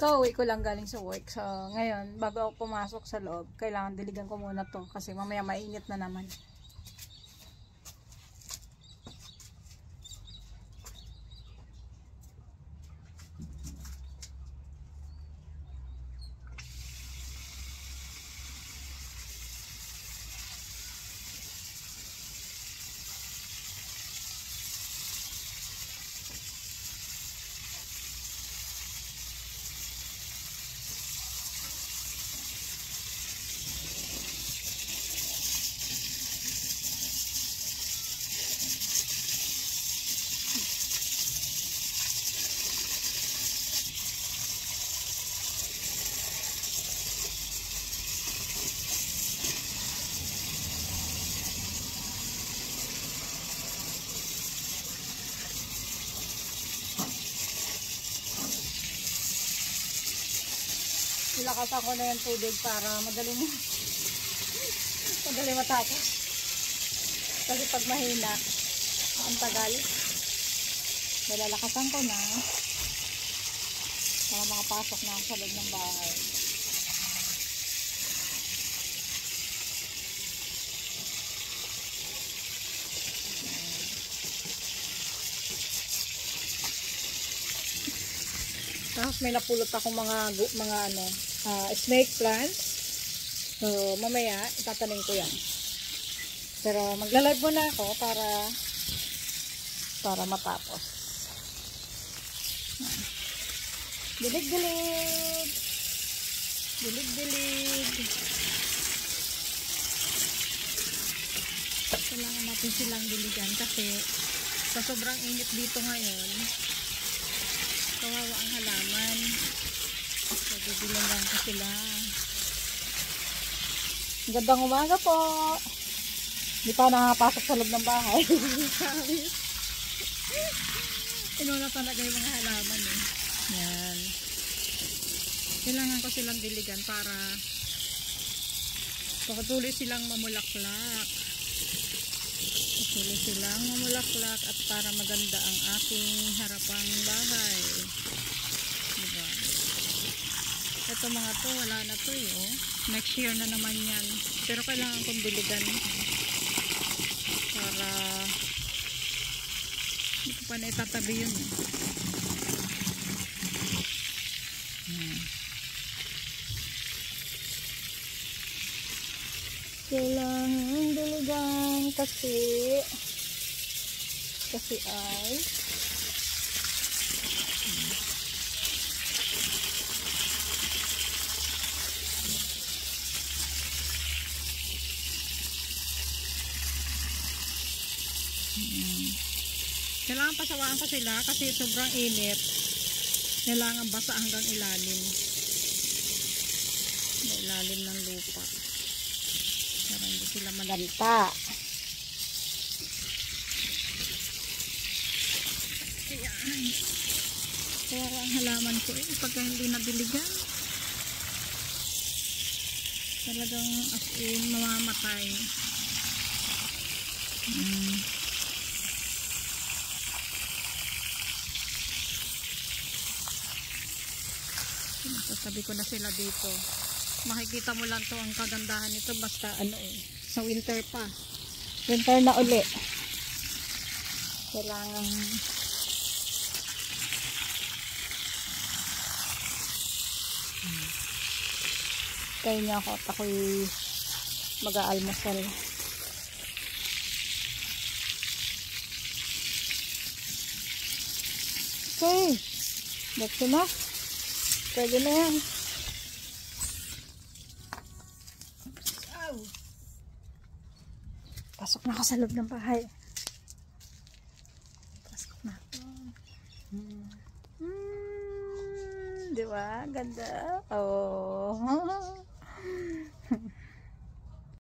Kauwi ko lang galing sa work. So, ngayon, bago ako pumasok sa loob, kailangan diligan ko muna to kasi mamaya mainit na naman. Ilakasan ko na yung tubig para madali matapos. Kasi pag mahina, ang tagal. Nilalakasan ko na para makapasok na ako sa loob ng bahay. Tapos may napulot akong mga snake plants. So mamaya itatanim ko yan. Pero magla-live muna ako para matapos. Dilig-dilig. Dilig-dilig. Kailangan natin silang diligan kasi sa sobrang init dito ngayon, kawawa ang halaman. So, bibilangan ko sila. Gandang umaga po. Hindi pa nakapasok sa loob ng bahay. Inuna talaga yung mga halaman eh. Yan. Kailangan ko silang diligan para patuloy silang mamulaklak. Patuloy silang mamulaklak at para maganda ang aking harapang bahay. Diba? Ito mga to, wala na to eh. Oh. Next year na naman yan. Pero kailangan kong diligan para hindi ko pa na itatabi yun eh. Kailangan diligan kasi ay kailangan pasawaan ko sila kasi sobrang init. Kailangan basa hanggang ilalim. Ilalim ng lupa. Para hindi sila malanta. Ayan. Kaya ang halaman ko eh, pagka hindi nabiligan, talagang as in mamamatay. Sabi ko na sila dito. Makikita mo lang to ang kagandahan nito basta sa winter pa. Winter na uli. Kailangan kaya niya ako at ako'y mag-aalmusal. Okay. That's enough. Pwede na yan. Pasok na ako sa loob ng bahay. Pasok na ako. Diba? Ganda. Oh.